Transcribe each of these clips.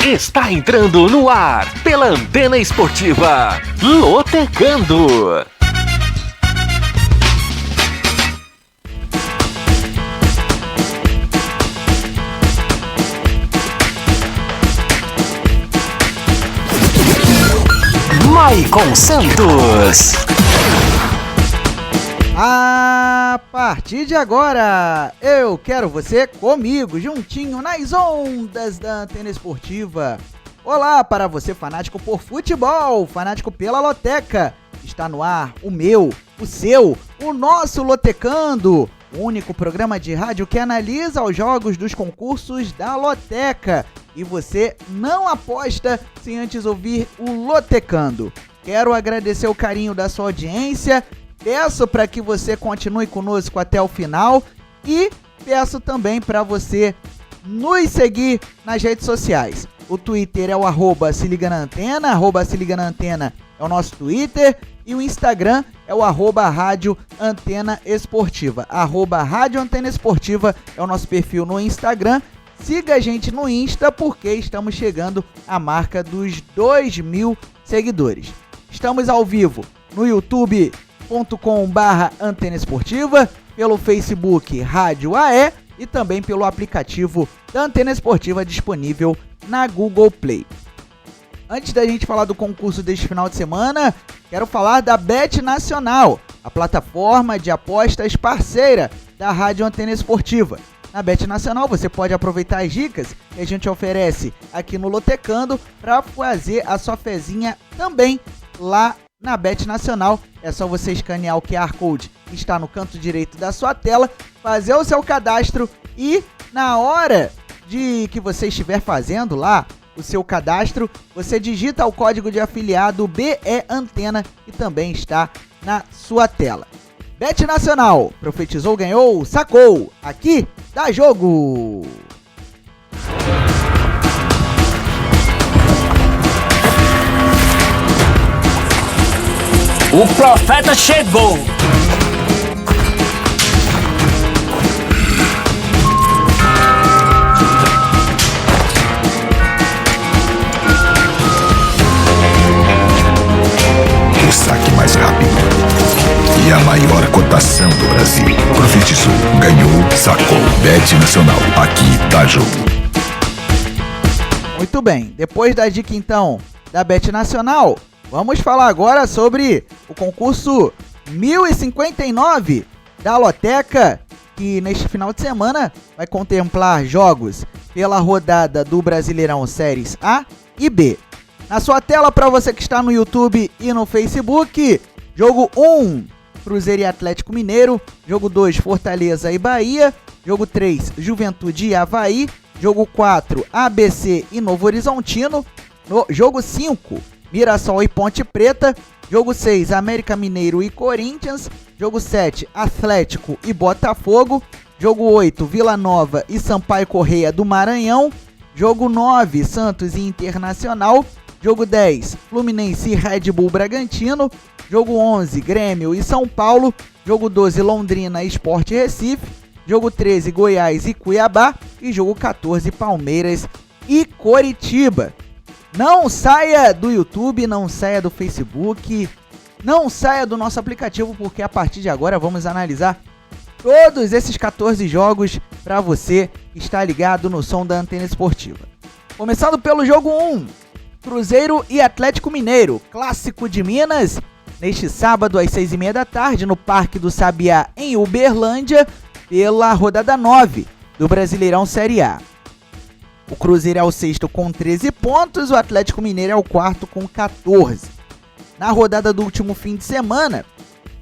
Está entrando no ar pela Antena Esportiva, Lotecando. Maicon Santos. A partir de agora, eu quero você comigo, juntinho nas ondas da Antena Esportiva. Olá para você fanático por futebol, fanático pela Loteca. Está no ar o meu, o seu, o nosso Lotecando, o único programa de rádio que analisa os jogos dos concursos da Loteca. E você não aposta sem antes ouvir o Lotecando. Quero agradecer o carinho da sua audiência. Peço para que você continue conosco até o final e peço também para você nos seguir nas redes sociais. O Twitter é o @SeLigaNaAntena, @SeLigaNaAntena é o nosso Twitter e o Instagram é o @Rádio Antena Esportiva. @Rádio Antena Esportiva é o nosso perfil no Instagram. Siga a gente no Insta porque estamos chegando à marca dos 2.000 seguidores. Estamos ao vivo no youtube.com/Antena Esportiva, pelo Facebook Rádio AE e também pelo aplicativo da Antena Esportiva disponível na Google Play. Antes da gente falar do concurso deste final de semana, quero falar da Bet Nacional, a plataforma de apostas parceira da Rádio Antena Esportiva. Na Bet Nacional você pode aproveitar as dicas que a gente oferece aqui no Lotecando para fazer a sua fezinha também lá na Bet Nacional. É só você escanear o QR Code que está no canto direito da sua tela, fazer o seu cadastro e na hora de que você estiver fazendo lá o seu cadastro, você digita o código de afiliado BEAntena e também está na sua tela. Bet Nacional, profetizou, ganhou, sacou, aqui dá jogo! O profeta chegou! O saque mais rápido e a maior cotação do Brasil. Profetizou, ganhou, sacou. Bet Nacional, aqui dá jogo. Muito bem, depois da dica então da Bet Nacional, vamos falar agora sobre o concurso 1059 da Loteca, que neste final de semana vai contemplar jogos pela rodada do Brasileirão Séries A e B. Na sua tela, para você que está no YouTube e no Facebook, jogo 1, Cruzeiro e Atlético Mineiro, jogo 2, Fortaleza e Bahia, jogo 3, Juventude e Avaí, jogo 4, ABC e Novo Horizontino, jogo 5, Mirassol e Ponte Preta, jogo 6, América Mineiro e Corinthians, jogo 7, Atlético e Botafogo, jogo 8, Vila Nova e Sampaio Corrêa do Maranhão, jogo 9, Santos e Internacional, jogo 10, Fluminense e Red Bull Bragantino, jogo 11, Grêmio e São Paulo, jogo 12, Londrina e Sport Recife, jogo 13, Goiás e Cuiabá e jogo 14, Palmeiras e Coritiba. Não saia do YouTube, não saia do Facebook, não saia do nosso aplicativo, porque a partir de agora vamos analisar todos esses 14 jogos para você que está ligado no som da Antena Esportiva. Começando pelo jogo 1, Cruzeiro e Atlético Mineiro, clássico de Minas, neste sábado às 6h30 da tarde, no Parque do Sabiá, em Uberlândia, pela rodada 9 do Brasileirão Série A. O Cruzeiro é o sexto com 13 pontos, o Atlético Mineiro é o quarto com 14. Na rodada do último fim de semana,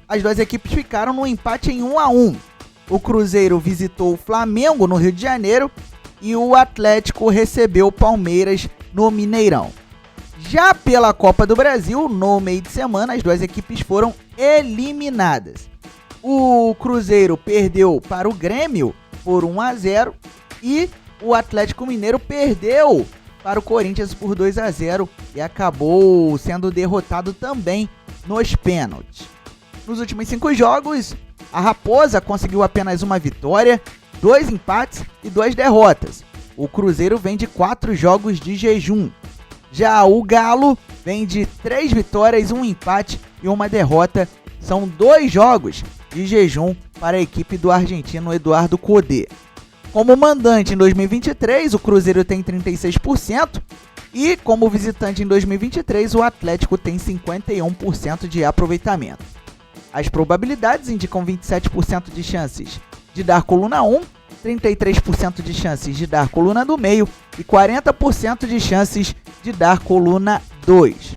as duas equipes ficaram no empate em 1-1. O Cruzeiro visitou o Flamengo no Rio de Janeiro e o Atlético recebeu o Palmeiras no Mineirão. Já pela Copa do Brasil, no meio de semana, as duas equipes foram eliminadas. O Cruzeiro perdeu para o Grêmio por 1-0 e o Atlético Mineiro perdeu para o Corinthians por 2-0 e acabou sendo derrotado também nos pênaltis. Nos últimos 5 jogos, a Raposa conseguiu apenas uma vitória, 2 empates e 2 derrotas. o Cruzeiro vem de 4 jogos de jejum. Já o Galo vem de 3 vitórias, 1 empate e 1 derrota. São 2 jogos de jejum para a equipe do argentino Eduardo Cudê. Como mandante em 2023, o Cruzeiro tem 36% e como visitante em 2023, o Atlético tem 51% de aproveitamento. As probabilidades indicam 27% de chances de dar coluna 1, 33% de chances de dar coluna do meio e 40% de chances de dar coluna 2.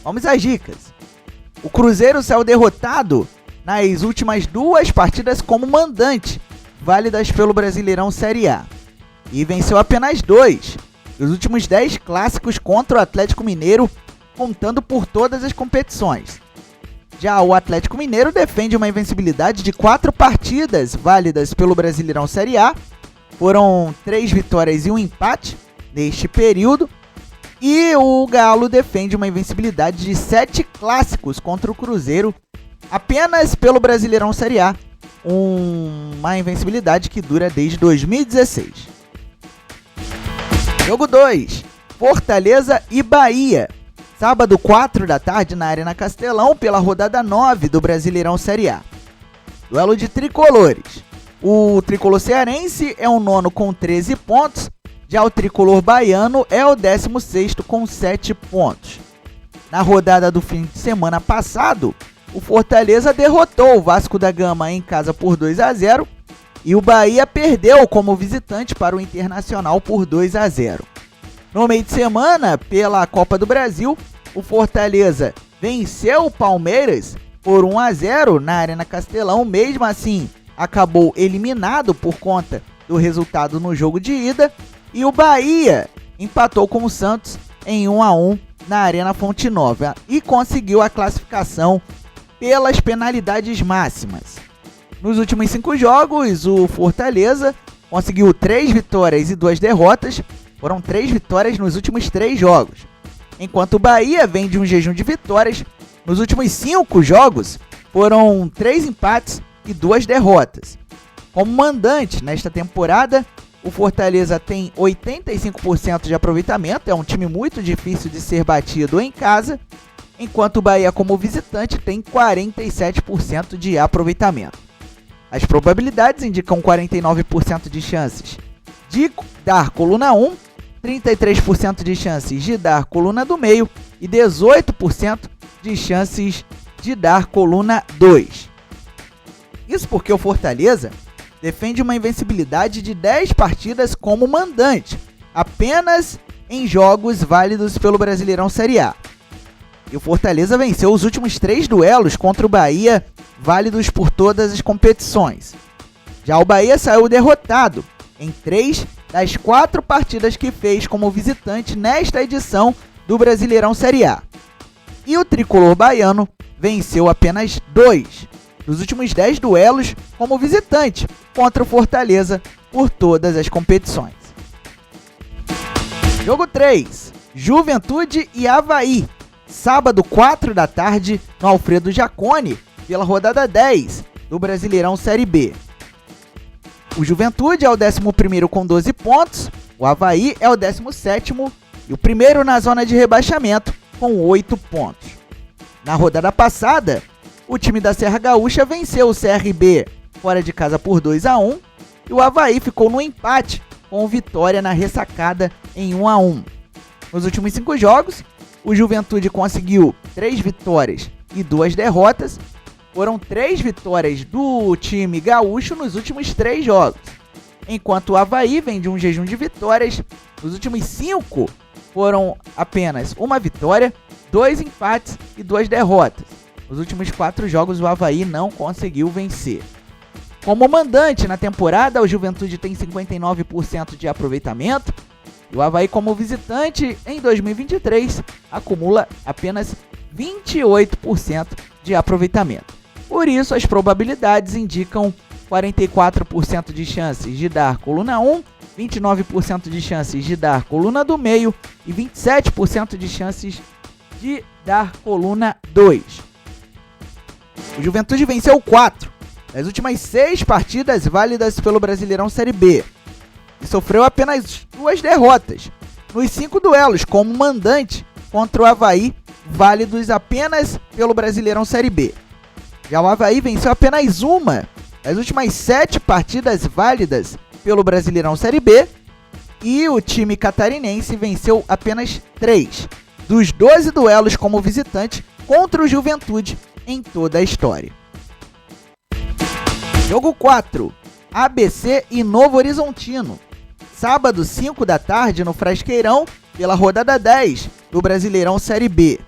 Vamos às dicas. O Cruzeiro saiu derrotado nas últimas 2 partidas como mandante, válidas pelo Brasileirão Série A, e venceu apenas 2 dos últimos 10 clássicos contra o Atlético Mineiro, contando por todas as competições. Já o Atlético Mineiro defende uma invencibilidade de 4 partidas válidas pelo Brasileirão Série A. Foram 3 vitórias e 1 empate neste período. E o Galo defende uma invencibilidade de 7 clássicos contra o Cruzeiro, apenas pelo Brasileirão Série A. Uma invencibilidade que dura desde 2016. Jogo 2. Fortaleza e Bahia. Sábado, 4 da tarde, na Arena Castelão, pela rodada 9 do Brasileirão Série A. Duelo de tricolores. O tricolor cearense é o 9º com 13 pontos, já o tricolor baiano é o 16º com 7 pontos. Na rodada do fim de semana passado, o Fortaleza derrotou o Vasco da Gama em casa por 2-0 e o Bahia perdeu como visitante para o Internacional por 2-0. No meio de semana, pela Copa do Brasil, o Fortaleza venceu o Palmeiras por 1-0 na Arena Castelão. Mesmo assim, acabou eliminado por conta do resultado no jogo de ida. E o Bahia empatou com o Santos em 1-1 na Arena Fonte Nova e conseguiu a classificação pelas penalidades máximas. Nos últimos 5 jogos, o Fortaleza conseguiu 3 vitórias e 2 derrotas. Foram 3 vitórias nos últimos 3 jogos. Enquanto o Bahia vem de um jejum de vitórias, nos últimos 5 jogos foram 3 empates e 2 derrotas. Como mandante nesta temporada, o Fortaleza tem 85% de aproveitamento, é um time muito difícil de ser batido em casa, enquanto o Bahia como visitante tem 47% de aproveitamento. As probabilidades indicam 49% de chances de dar coluna 1, 33% de chances de dar coluna do meio e 18% de chances de dar coluna 2. Isso porque o Fortaleza defende uma invencibilidade de 10 partidas como mandante, apenas em jogos válidos pelo Brasileirão Série A. E o Fortaleza venceu os últimos 3 duelos contra o Bahia, válidos por todas as competições. Já o Bahia saiu derrotado em 3 das 4 partidas que fez como visitante nesta edição do Brasileirão Série A. E o tricolor baiano venceu apenas 2 dos últimos 10 duelos como visitante contra o Fortaleza por todas as competições. Jogo 3. Juventude e Avaí. Sábado, 4 da tarde, no Alfredo Jaconi, pela rodada 10 do Brasileirão Série B. O Juventude é o 11º com 12 pontos, o Avaí é o 17º e o primeiro na zona de rebaixamento com 8 pontos. Na rodada passada, o time da Serra Gaúcha venceu o CRB fora de casa por 2-1 e o Avaí ficou no empate com vitória na ressacada em 1-1. Nos últimos 5 jogos, o Juventude conseguiu 3 vitórias e 2 derrotas. Foram 3 vitórias do time gaúcho nos últimos 3 jogos, enquanto o Avaí vem de um jejum de vitórias. Nos últimos 5 foram apenas 1 vitória, 2 empates e 2 derrotas. Nos últimos 4 jogos o Avaí não conseguiu vencer. Como mandante na temporada, o Juventude tem 59% de aproveitamento e o Avaí como visitante em 2023 acumula apenas 28% de aproveitamento. Por isso, as probabilidades indicam 44% de chances de dar coluna 1, 29% de chances de dar coluna do meio e 27% de chances de dar coluna 2. O Juventude venceu 4 das últimas 6 partidas válidas pelo Brasileirão Série B. e sofreu apenas 2 derrotas nos 5 duelos como mandante contra o Avaí, válidos apenas pelo Brasileirão Série B. Já o Avaí venceu apenas uma das últimas 7 partidas válidas pelo Brasileirão Série B, e o time catarinense venceu apenas 3 dos 12 duelos como visitante contra o Juventude em toda a história. Jogo 4, ABC e Novo Horizontino. Sábado, 5 da tarde, no Frasqueirão, pela rodada 10 do Brasileirão Série B.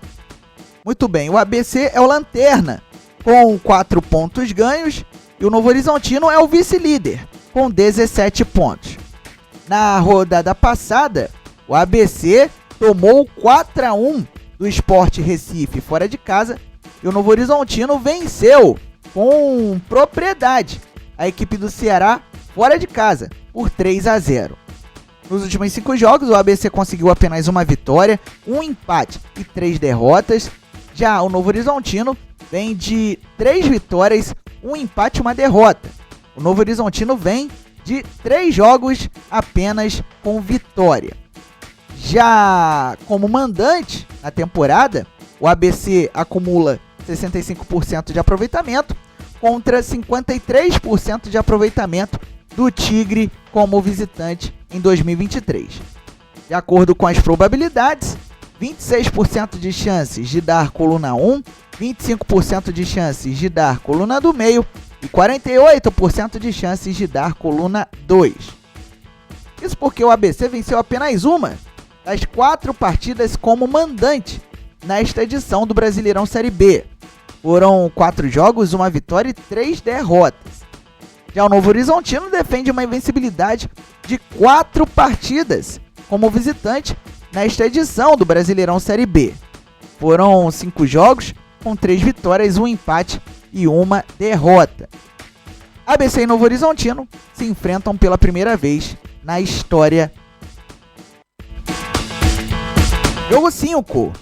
Muito bem, o ABC é o lanterna, com 4 pontos ganhos, e o Novo Horizontino é o vice-líder, com 17 pontos. Na rodada passada, o ABC tomou 4-1 do Sport Recife fora de casa, e o Novo Horizontino venceu com propriedade a equipe do Ceará fora de casa, por 3-0. Nos últimos 5 jogos, o ABC conseguiu apenas uma vitória, um empate e 3 derrotas. Já o Novo Horizontino vem de 3 vitórias, um empate e uma derrota. O Novo Horizontino vem de 3 jogos apenas com vitória. Já como mandante na temporada, o ABC acumula 65% de aproveitamento contra 53% de aproveitamento do Tigre como visitante em 2023. De acordo com as probabilidades, 26% de chances de dar coluna 1, 25% de chances de dar coluna do meio e 48% de chances de dar coluna 2. Isso porque o ABC venceu apenas uma das 4 partidas como mandante nesta edição do Brasileirão Série B. Foram 4 jogos, uma vitória e 3 derrotas. Já o Novo Horizontino defende uma invencibilidade de 4 partidas como visitante nesta edição do Brasileirão Série B. Foram 5 jogos com 3 vitórias, um empate e uma derrota. ABC e Novo Horizontino se enfrentam pela primeira vez na história. Jogo 5,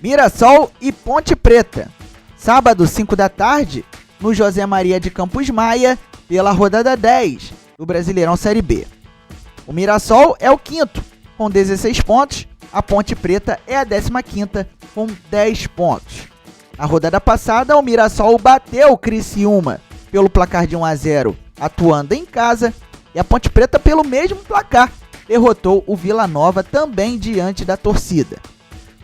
Mirassol e Ponte Preta. Sábado, 5 da tarde, no José Maria de Campos Maia, pela rodada 10 do Brasileirão Série B. O Mirassol é o 5º, com 16 pontos. A Ponte Preta é a 15ª, com 10 pontos. Na rodada passada, o Mirassol bateu o Criciúma pelo placar de 1-0, atuando em casa. E a Ponte Preta, pelo mesmo placar, derrotou o Vila Nova também diante da torcida.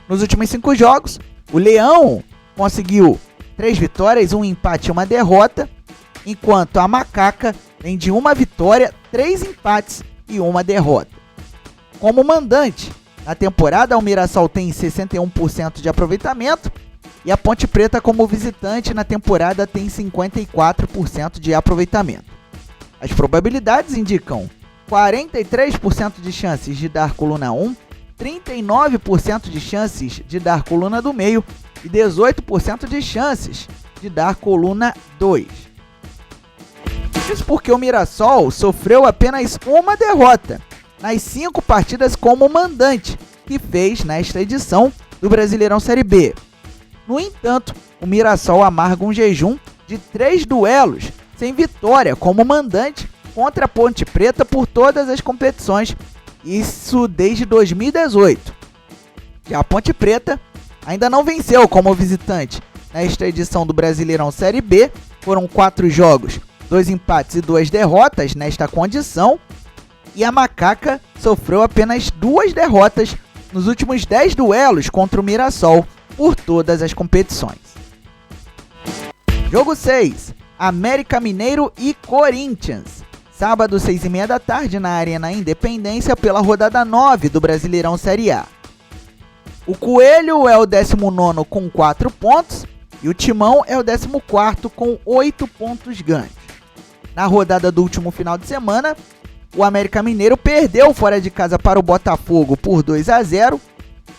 Nos últimos 5 jogos, o Leão conseguiu 3 vitórias, um empate e uma derrota, enquanto a Macaca vem de uma vitória, 3 empates e uma derrota. Como mandante, na temporada, o Mirassol tem 61% de aproveitamento e a Ponte Preta, como visitante, na temporada tem 54% de aproveitamento. As probabilidades indicam 43% de chances de dar coluna 1, 39% de chances de dar coluna do meio e 18% de chances de dar coluna 2. Isso porque o Mirassol sofreu apenas uma derrota nas 5 partidas como mandante que fez nesta edição do Brasileirão Série B. No entanto, o Mirassol amarga um jejum de 3 duelos sem vitória como mandante contra a Ponte Preta por todas as competições, isso desde 2018. Já a Ponte Preta ainda não venceu como visitante nesta edição do Brasileirão Série B. Foram 4 jogos, 2 empates e 2 derrotas nesta condição. E a Macaca sofreu apenas 2 derrotas nos últimos 10 duelos contra o Mirassol por todas as competições. Jogo 6, América Mineiro e Corinthians. Sábado, 6h30 da tarde, na Arena Independência, pela rodada 9 do Brasileirão Série A. O Coelho é o 19º com 4 pontos e o Timão é o 14º com 8 pontos ganhos. Na rodada do último final de semana, o América Mineiro perdeu fora de casa para o Botafogo por 2-0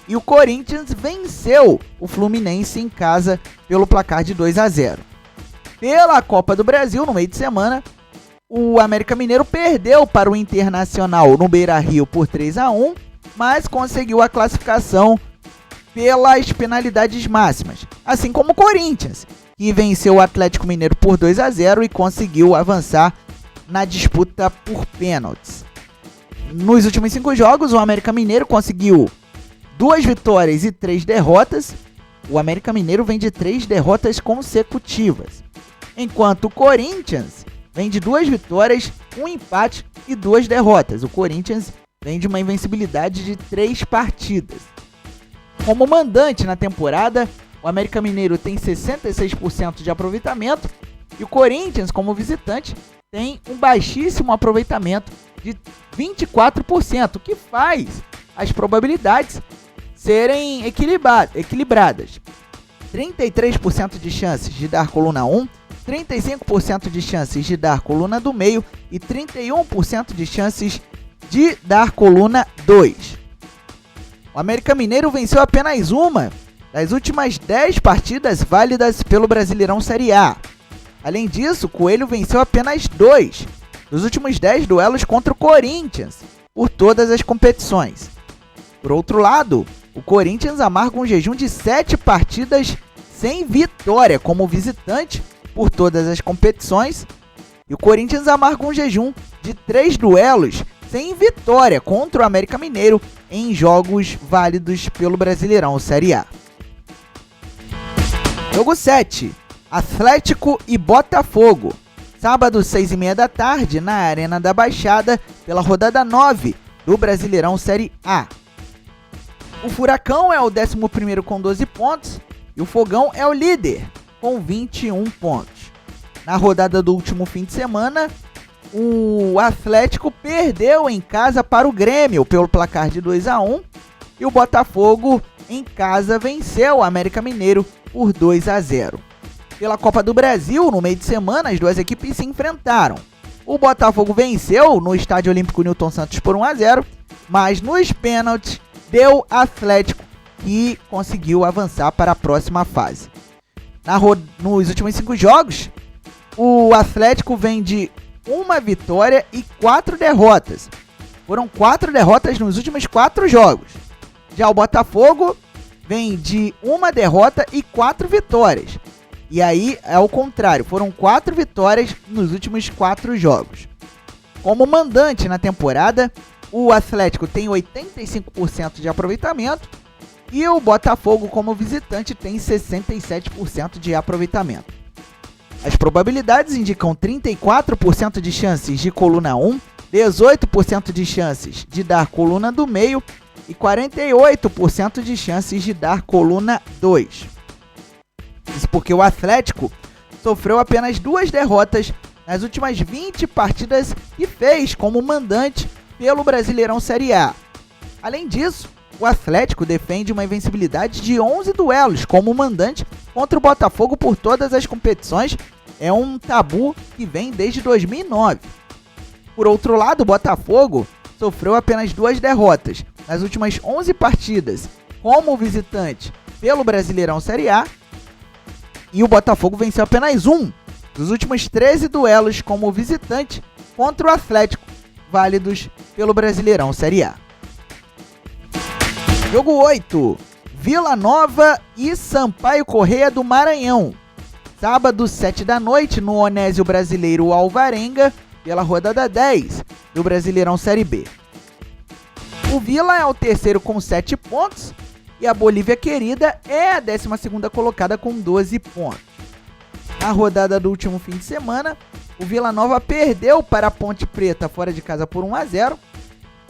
e o Corinthians venceu o Fluminense em casa pelo placar de 2-0. Pela Copa do Brasil, no meio de semana, o América Mineiro perdeu para o Internacional no Beira-Rio por 3-1, mas conseguiu a classificação pelas penalidades máximas, assim como o Corinthians, que venceu o Atlético Mineiro por 2-0 e conseguiu avançar na disputa por pênaltis. Nos últimos 5 jogos, o América Mineiro conseguiu 2 vitórias e 3 derrotas. O América Mineiro vem de 3 derrotas consecutivas, enquanto o Corinthians vem de 2 vitórias, 1 empate e 2 derrotas. O Corinthians vem de uma invencibilidade de 3 partidas. Como mandante na temporada, o América Mineiro tem 66% de aproveitamento e o Corinthians, como visitante, tem um baixíssimo aproveitamento de 24%, o que faz as probabilidades serem equilibradas. 33% de chances de dar coluna 1, 35% de chances de dar coluna do meio e 31% de chances de dar coluna 2. O América Mineiro venceu apenas uma das últimas 10 partidas válidas pelo Brasileirão Série A. Além disso, o Coelho venceu apenas 2 dos últimos 10 duelos contra o Corinthians por todas as competições. Por outro lado, o Corinthians amarga um jejum de 7 partidas sem vitória como visitante por todas as competições. E o Corinthians amarga um jejum de 3 duelos sem vitória contra o América Mineiro em jogos válidos pelo Brasileirão Série A. Jogo 7. Atlético e Botafogo. Sábado, 6h30 da tarde, na Arena da Baixada, pela rodada 9 do Brasileirão Série A. O Furacão é o 11º com 12 pontos e o Fogão é o líder com 21 pontos. Na rodada do último fim de semana, o Atlético perdeu em casa para o Grêmio pelo placar de 2-1 e o Botafogo em casa venceu o América Mineiro por 2-0. Pela Copa do Brasil, no meio de semana, as duas equipes se enfrentaram. O Botafogo venceu no Estádio Olímpico Newton Santos por 1-0, mas nos pênaltis deu Atlético e conseguiu avançar para a próxima fase. Nos últimos 5 jogos, o Atlético vem de 1 vitória e 4 derrotas. Foram 4 derrotas nos últimos 4 jogos. Já o Botafogo vem de 1 derrota e 4 vitórias. E aí é o contrário, foram 4 vitórias nos últimos 4 jogos. Como mandante na temporada, o Atlético tem 85% de aproveitamento e o Botafogo, como visitante, tem 67% de aproveitamento. As probabilidades indicam 34% de chances de coluna 1, 18% de chances de dar coluna do meio e 48% de chances de dar coluna 2. Isso porque o Atlético sofreu apenas 2 derrotas nas últimas 20 partidas que fez como mandante pelo Brasileirão Série A. Além disso, o Atlético defende uma invencibilidade de 11 duelos como mandante contra o Botafogo por todas as competições. É um tabu que vem desde 2009. Por outro lado, o Botafogo sofreu apenas 2 derrotas nas últimas 11 partidas como visitante pelo Brasileirão Série A. E o Botafogo venceu apenas 1 dos últimos 13 duelos como visitante contra o Atlético, válidos pelo Brasileirão Série A. Jogo 8. Vila Nova e Sampaio Corrêa do Maranhão. Sábado, 7 da noite, no Onésio Brasileiro Alvarenga, pela rodada 10 do Brasileirão Série B. O Vila é o terceiro com 7 pontos e a Bolívia Querida é a 12ª colocada com 12 pontos. Na rodada do último fim de semana, o Vila Nova perdeu para a Ponte Preta fora de casa por 1-0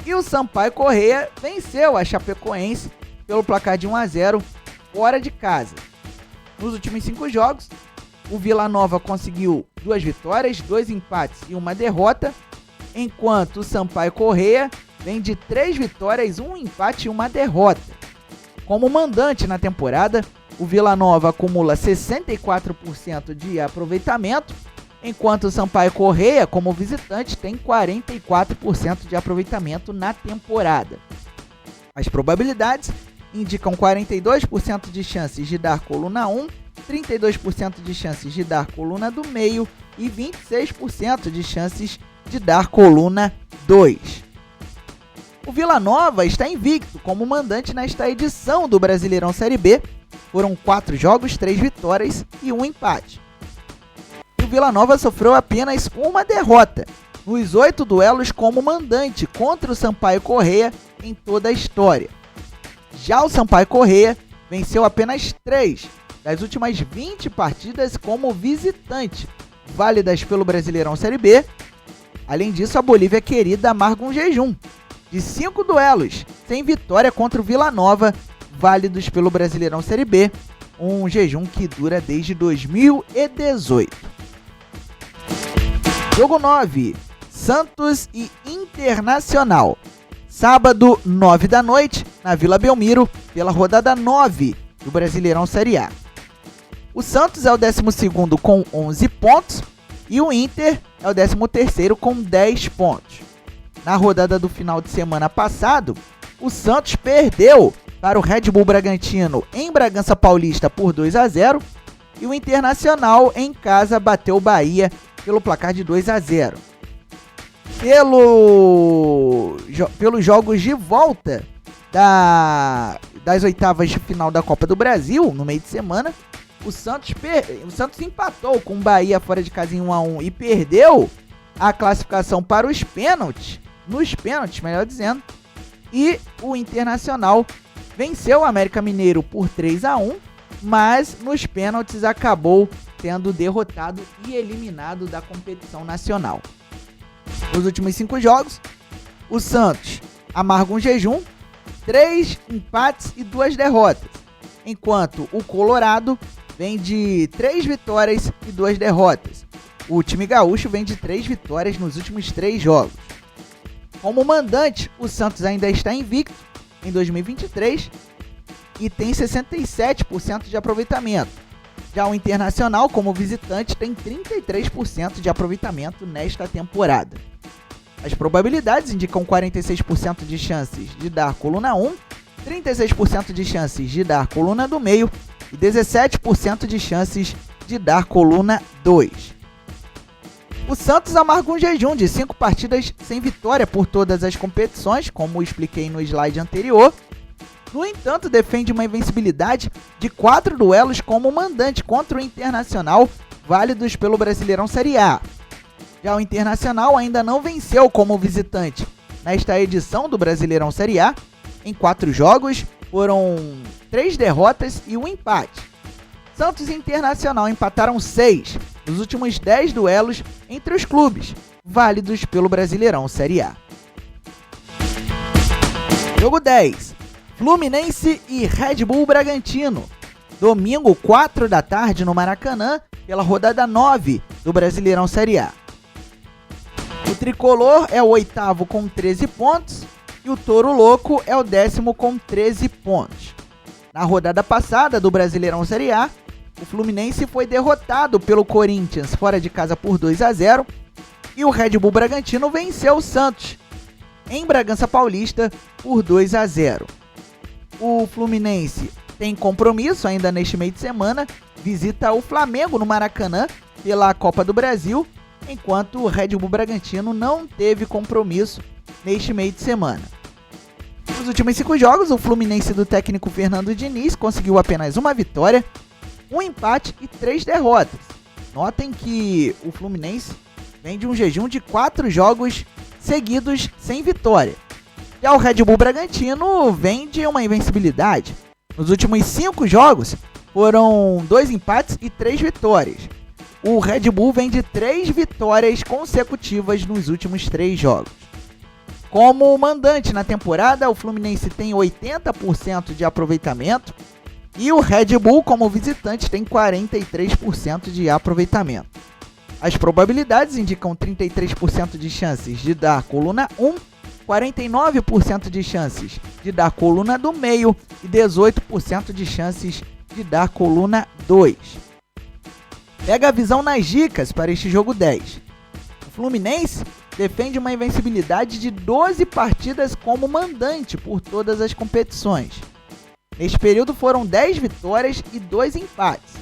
e o Sampaio Corrêa venceu a Chapecoense pelo placar de 1-0 fora de casa. Nos últimos 5 jogos, o Vila Nova conseguiu 2 vitórias, 2 empates e 1 derrota, enquanto o Sampaio Corrêa vem de 3 vitórias, 1 empate e 1 derrota. Como mandante na temporada, o Vila Nova acumula 64% de aproveitamento, enquanto o Sampaio Corrêa, como visitante, tem 44% de aproveitamento na temporada. As probabilidades indicam 42% de chances de dar coluna 1, 32% de chances de dar coluna do meio e 26% de chances de dar coluna 2. O Vila Nova está invicto como mandante nesta edição do Brasileirão Série B. Foram 4 jogos, 3 vitórias e 1 empate. E o Vila Nova sofreu apenas 1 derrota nos 8 duelos como mandante contra o Sampaio Corrêa em toda a história. Já o Sampaio Corrêa venceu apenas 3 das últimas 20 partidas como visitante, válidas pelo Brasileirão Série B. Além disso, a Bolívia querida amarga um jejum de 5 duelos sem vitória contra o Vila Nova, válidos pelo Brasileirão Série B, um jejum que dura desde 2018. Jogo 9, Santos e Internacional. Sábado, 9 da noite, na Vila Belmiro, pela rodada 9 do Brasileirão Série A. O Santos é o 12º com 11 pontos e o Inter é o 13º com 10 pontos. Na rodada do final de semana passado, o Santos perdeu para o Red Bull Bragantino em Bragança Paulista por 2-0 e o Internacional em casa bateu o Bahia pelo placar de 2-0. Pelos jogos de volta das oitavas de final da Copa do Brasil, no meio de semana, o Santos empatou com o Bahia fora de casa em 1-1 e perdeu a classificação para os pênaltis, melhor dizendo, e o Internacional venceu o América Mineiro por 3-1, mas nos pênaltis acabou sendo derrotado e eliminado da competição nacional. Nos últimos 5 jogos, o Santos amarga um jejum, 3 empates e 2 derrotas, enquanto o Colorado vem de 3 vitórias e 2 derrotas. O time gaúcho vem de 3 vitórias nos últimos 3 jogos. Como mandante, o Santos ainda está invicto em 2023 e tem 67% de aproveitamento. Já o Internacional, como visitante, tem 33% de aproveitamento nesta temporada. As probabilidades indicam 46% de chances de dar coluna 1, 36% de chances de dar coluna do meio e 17% de chances de dar coluna 2. O Santos amarga um jejum de 5 partidas sem vitória por todas as competições, como expliquei no slide anterior. No entanto, defende uma invencibilidade de 4 duelos como mandante contra o Internacional, válidos pelo Brasileirão Série A. Já o Internacional ainda não venceu como visitante nesta edição do Brasileirão Série A. Em 4 jogos, foram 3 derrotas e 1 empate. Santos e Internacional empataram 6 nos últimos 10 duelos entre os clubes, válidos pelo Brasileirão Série A. Jogo 10. Fluminense e Red Bull Bragantino. Domingo, 4 da tarde no Maracanã, pela rodada 9 do Brasileirão Série A. O tricolor é o 8º com 13 pontos e o Touro Louco é o 10º com 13 pontos. Na rodada passada do Brasileirão Série A, o Fluminense foi derrotado pelo Corinthians fora de casa por 2-0 e o Red Bull Bragantino venceu o Santos em Bragança Paulista por 2-0. O Fluminense tem compromisso ainda neste meio de semana, visita o Flamengo no Maracanã pela Copa do Brasil, enquanto o Red Bull Bragantino não teve compromisso neste meio de semana. Nos últimos 5 jogos, o Fluminense do técnico Fernando Diniz conseguiu apenas uma vitória, 1 empate e 3 derrotas. Notem que o Fluminense vem de um jejum de 4 jogos seguidos sem vitória. Já o Red Bull Bragantino vem de uma invencibilidade. Nos últimos 5 jogos, foram 2 empates e 3 vitórias. O Red Bull vem de 3 vitórias consecutivas nos últimos 3 jogos. Como mandante na temporada, o Fluminense tem 80% de aproveitamento e o Red Bull, como visitante, tem 43% de aproveitamento. As probabilidades indicam 33% de chances de dar coluna 1, 49% de chances de dar coluna do meio e 18% de chances de dar coluna 2. Pega a visão nas dicas para este jogo 10. O Fluminense defende uma invencibilidade de 12 partidas como mandante por todas as competições. Neste período foram 10 vitórias e 2 empates.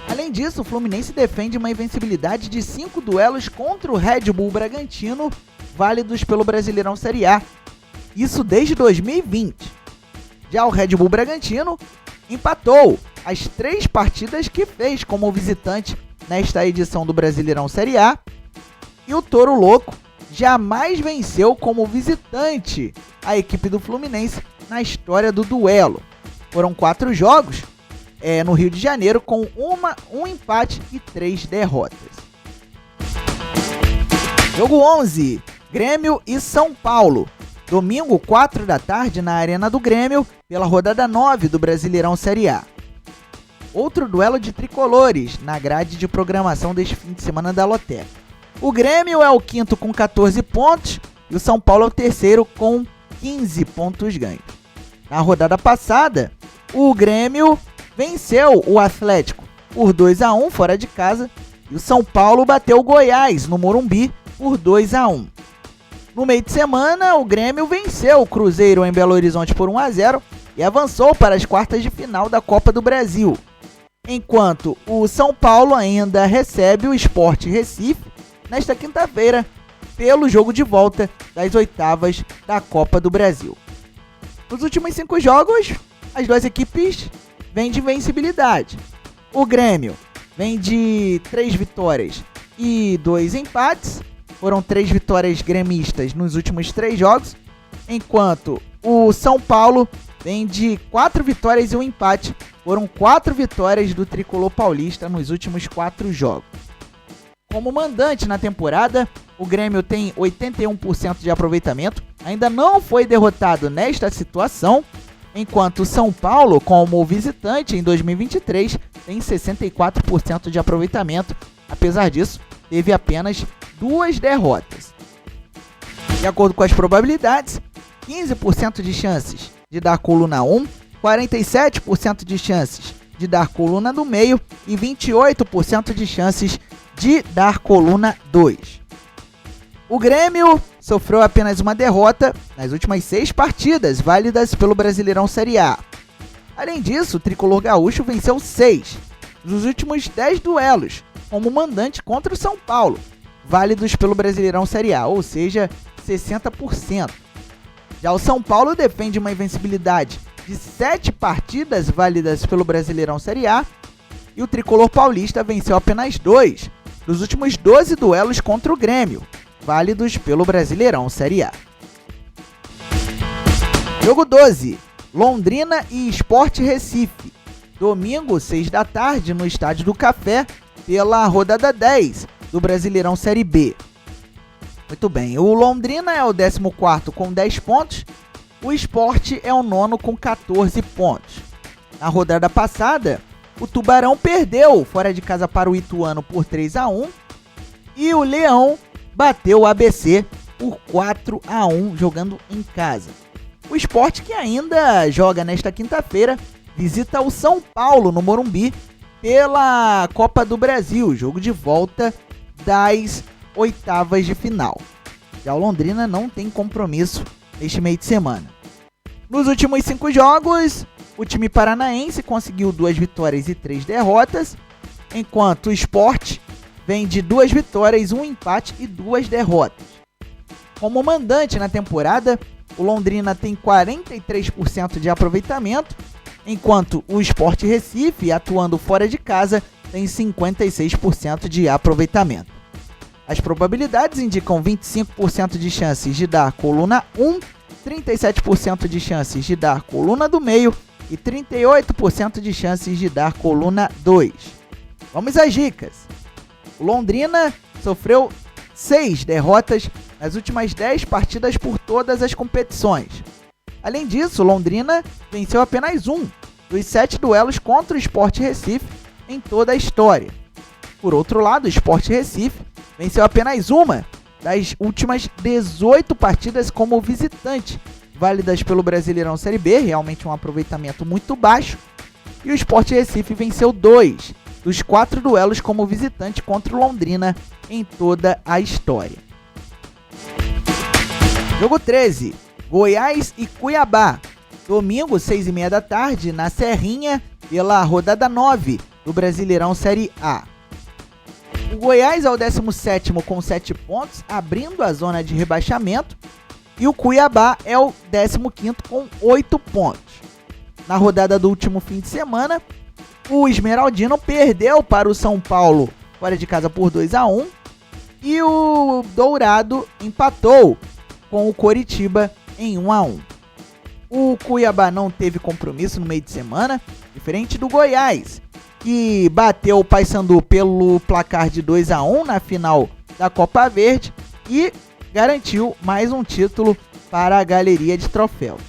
Além disso, o Fluminense defende uma invencibilidade de 5 duelos contra o Red Bull Bragantino, válidos pelo Brasileirão Série A. Isso desde 2020. Já o Red Bull Bragantino empatou as 3 partidas que fez como visitante nesta edição do Brasileirão Série A E o Touro Louco jamais venceu como visitante a equipe do Fluminense na história do duelo. Foram 4 jogos no Rio de Janeiro com um empate e 3 derrotas. Jogo 11, Grêmio e São Paulo. Domingo, 4 da tarde, na Arena do Grêmio, pela rodada 9 do Brasileirão Série A. Outro duelo de tricolores na grade de programação deste fim de semana da Loteca. O Grêmio é o quinto com 14 pontos e o São Paulo é o terceiro com 15 pontos ganhos. Na rodada passada, o Grêmio venceu o Atlético por 2-1 fora de casa e o São Paulo bateu o Goiás no Morumbi por 2-1. No meio de semana, o Grêmio venceu o Cruzeiro em Belo Horizonte por 1-0 e avançou para as quartas de final da Copa do Brasil. Enquanto o São Paulo ainda recebe o Sport Recife nesta quinta-feira pelo jogo de volta das oitavas da Copa do Brasil. Nos últimos 5 jogos, as duas equipes vêm de invencibilidade. O Grêmio vem de 3 vitórias e 2 empates. Foram 3 vitórias gremistas nos últimos 3 jogos, enquanto o São Paulo vem de 4 vitórias e 1 empate. Foram 4 vitórias do tricolor paulista nos últimos 4 jogos. Como mandante na temporada, o Grêmio tem 81% de aproveitamento, ainda não foi derrotado nesta situação, enquanto o São Paulo, como visitante em 2023, tem 64% de aproveitamento. Apesar disso, teve apenas 2 derrotas. De acordo com as probabilidades, 15% de chances de dar coluna 1, 47% de chances de dar coluna do meio e 28% de chances de dar coluna 2. O Grêmio sofreu apenas uma derrota nas últimas 6 partidas válidas pelo Brasileirão Série A. Além disso, o tricolor gaúcho venceu 6 dos últimos 10 duelos como mandante contra o São Paulo, válidos pelo Brasileirão Série A, ou seja, 60%. Já o São Paulo defende uma invencibilidade de 7 partidas válidas pelo Brasileirão Série A e o tricolor paulista venceu apenas 2 dos últimos 12 duelos contra o Grêmio, válidos pelo Brasileirão Série A. Jogo 12, Londrina e Sport Recife. Domingo, 6 da tarde, no Estádio do Café, pela rodada 10 do Brasileirão Série B. Muito bem, o Londrina é o 14º com 10 pontos, o Sport é o 9º com 14 pontos. Na rodada passada, o Tubarão perdeu fora de casa para o Ituano por 3-1 e o Leão bateu o ABC por 4-1 jogando em casa. O Sport, que ainda joga nesta quinta-feira, visita o São Paulo no Morumbi pela Copa do Brasil, jogo de volta das oitavas de final. Já o Londrina não tem compromisso neste meio de semana. Nos últimos 5 jogos, o time paranaense conseguiu 2 vitórias e 3 derrotas, enquanto o Sport vem de 2 vitórias, 1 empate e 2 derrotas. Como mandante na temporada, o Londrina tem 43% de aproveitamento, enquanto o Sport Recife, atuando fora de casa, tem 56% de aproveitamento. As probabilidades indicam 25% de chances de dar coluna 1, 37% de chances de dar coluna do meio e 38% de chances de dar coluna 2. Vamos às dicas. O Londrina sofreu 6 derrotas nas últimas 10 partidas por todas as competições. Além disso, o Londrina venceu apenas 1 dos 7 duelos contra o Sport Recife em toda a história. Por outro lado, o Sport Recife venceu apenas uma das últimas 18 partidas como visitante, válidas pelo Brasileirão Série B, realmente um aproveitamento muito baixo. E o Sport Recife venceu 2 dos 4 duelos como visitante contra o Londrina em toda a história. Jogo 13, Goiás e Cuiabá. Domingo, 6h30 da tarde, na Serrinha, pela rodada 9 do Brasileirão Série A. O Goiás é o 17º com 7 pontos, abrindo a zona de rebaixamento, e o Cuiabá é o 15º com 8 pontos. Na rodada do último fim de semana, o Esmeraldino perdeu para o São Paulo fora de casa por 2-1, E o Dourado empatou com o Coritiba em 1-1. O Cuiabá não teve compromisso no meio de semana, diferente do Goiás, que bateu o Paysandu pelo placar de 2-1 na final da Copa Verde e garantiu mais um título para a galeria de troféus.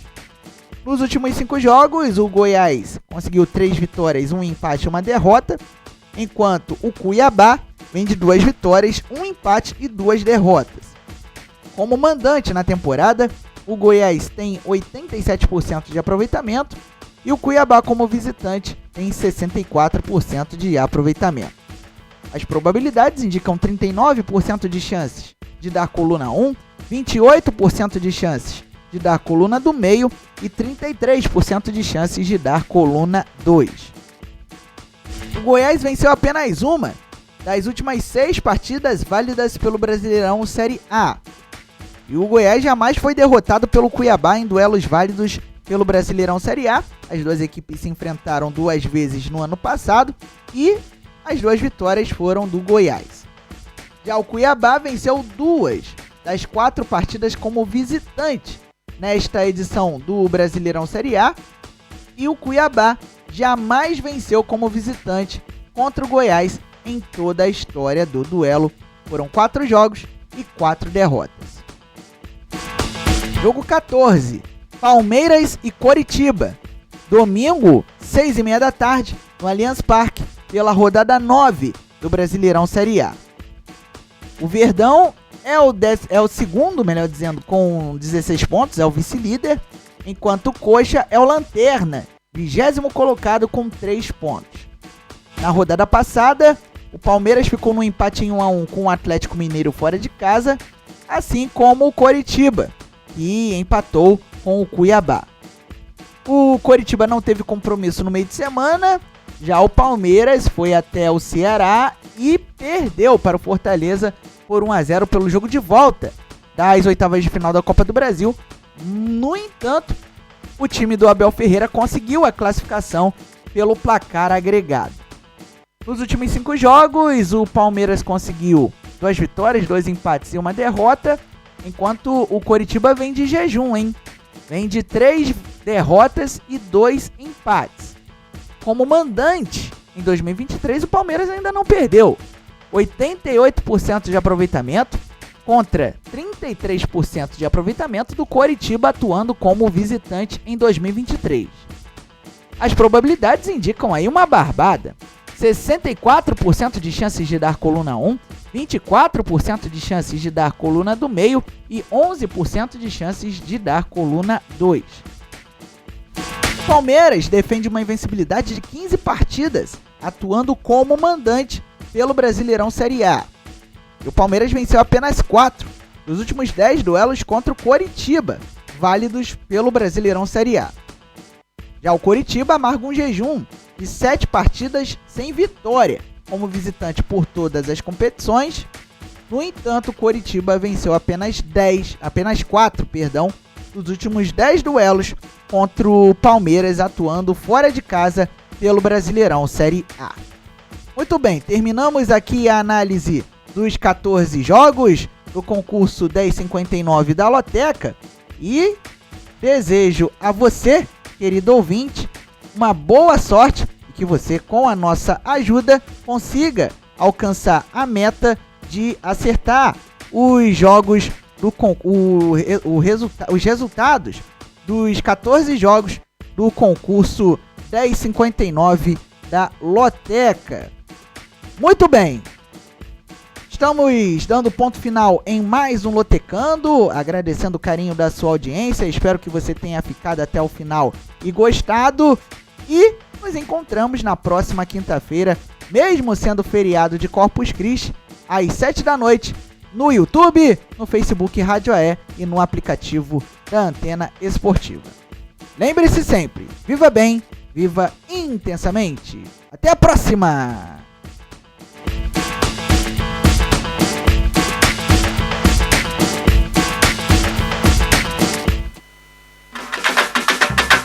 Nos últimos 5 jogos, o Goiás conseguiu 3 vitórias, 1 empate e 1 derrota, enquanto o Cuiabá vem de 2 vitórias, 1 empate e 2 derrotas. Como mandante na temporada, o Goiás tem 87% de aproveitamento e o Cuiabá, como visitante, tem 64% de aproveitamento. As probabilidades indicam 39% de chances de dar coluna 1, 28% de chances de dar coluna do meio e 33% de chances de dar coluna 2. O Goiás venceu apenas uma das últimas 6 partidas válidas pelo Brasileirão Série A. E o Goiás jamais foi derrotado pelo Cuiabá em duelos válidos pelo Brasileirão Série A. As duas equipes se enfrentaram 2 vezes no ano passado e as 2 vitórias foram do Goiás. Já o Cuiabá venceu 2 das 4 partidas como visitante nesta edição do Brasileirão Série A. E o Cuiabá jamais venceu como visitante contra o Goiás em toda a história do duelo. Foram 4 jogos e 4 derrotas. Jogo 14, Palmeiras e Coritiba. Domingo, 6h30 da tarde, no Allianz Parque, pela rodada 9 do Brasileirão Série A. O Verdão é o segundo, melhor dizendo, com 16 pontos, é o vice-líder, enquanto o Coxa é o lanterna, 20º colocado com 3 pontos. Na rodada passada, o Palmeiras ficou no empate em 1-1 com o Atlético Mineiro fora de casa, assim como o Coritiba, que empatou com o Cuiabá. O Coritiba não teve compromisso no meio de semana, já o Palmeiras foi até o Ceará e perdeu para o Fortaleza por 1-0 pelo jogo de volta das oitavas de final da Copa do Brasil. No entanto, o time do Abel Ferreira conseguiu a classificação pelo placar agregado. Nos últimos 5 jogos, o Palmeiras conseguiu 2 vitórias, 2 empates e 1 derrota, enquanto o Coritiba vem de jejum, hein? Vem de 3 derrotas e 2 empates. Como mandante, em 2023, o Palmeiras ainda não perdeu. 88% de aproveitamento contra 33% de aproveitamento do Coritiba atuando como visitante em 2023. As probabilidades indicam aí uma barbada. 64% de chances de dar coluna 1, 24% de chances de dar coluna do meio e 11% de chances de dar coluna 2. O Palmeiras defende uma invencibilidade de 15 partidas, atuando como mandante pelo Brasileirão Série A. E o Palmeiras venceu apenas 4 dos últimos 10 duelos contra o Coritiba, válidos pelo Brasileirão Série A. Já o Coritiba amarga um jejum de 7 partidas sem vitória como visitante por todas as competições. No entanto, o Coritiba venceu apenas 4 dos últimos 10 duelos contra o Palmeiras, atuando fora de casa pelo Brasileirão Série A. Muito bem, terminamos aqui a análise dos 14 jogos do concurso 1059 da Loteca e desejo a você, querido ouvinte, uma boa sorte e que você, com a nossa ajuda, consiga alcançar a meta de acertar os jogos do os resultados dos 14 jogos do concurso 1059 da Loteca. Muito bem, estamos dando ponto final em mais um Lotecando, agradecendo o carinho da sua audiência, espero que você tenha ficado até o final e gostado, e nos encontramos na próxima quinta-feira, mesmo sendo feriado de Corpus Christi, às 7 da noite, no YouTube, no Facebook Rádio AE e no aplicativo da Antena Esportiva. Lembre-se sempre, viva bem, viva intensamente. Até a próxima!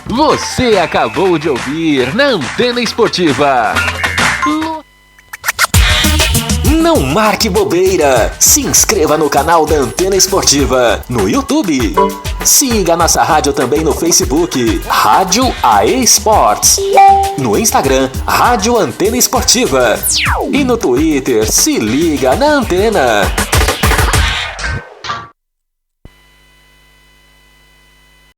Você acabou de ouvir na Antena Esportiva. Não marque bobeira. Se inscreva no canal da Antena Esportiva no YouTube. Siga nossa rádio também no Facebook, Rádio AE Esportes. No Instagram, Rádio Antena Esportiva. E no Twitter, se liga na Antena.